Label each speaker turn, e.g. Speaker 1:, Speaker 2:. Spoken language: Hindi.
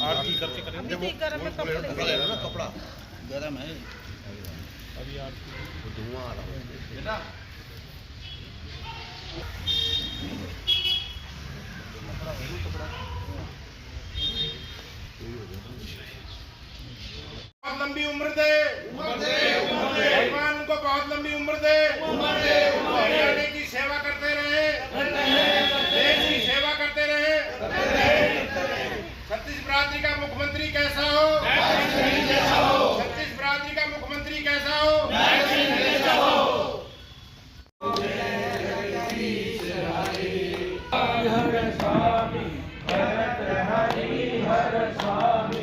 Speaker 1: आरती करके करेंगे।
Speaker 2: कपड़ा गरम है
Speaker 1: अभी आरती
Speaker 2: धुआं आ रहा है बेटा।
Speaker 3: बहुत लंबी उम्र दे, भगवान उनको बहुत लंबी उम्र दे, हरियाणा की सेवा करते रहे, देश की सेवा करते रहे। छत्तीस बिरादरी का मुख्यमंत्री कैसा हो, छत्तीस बिरादरी का मुख्यमंत्री कैसा हो।
Speaker 4: हर स्वामी हर स्वामी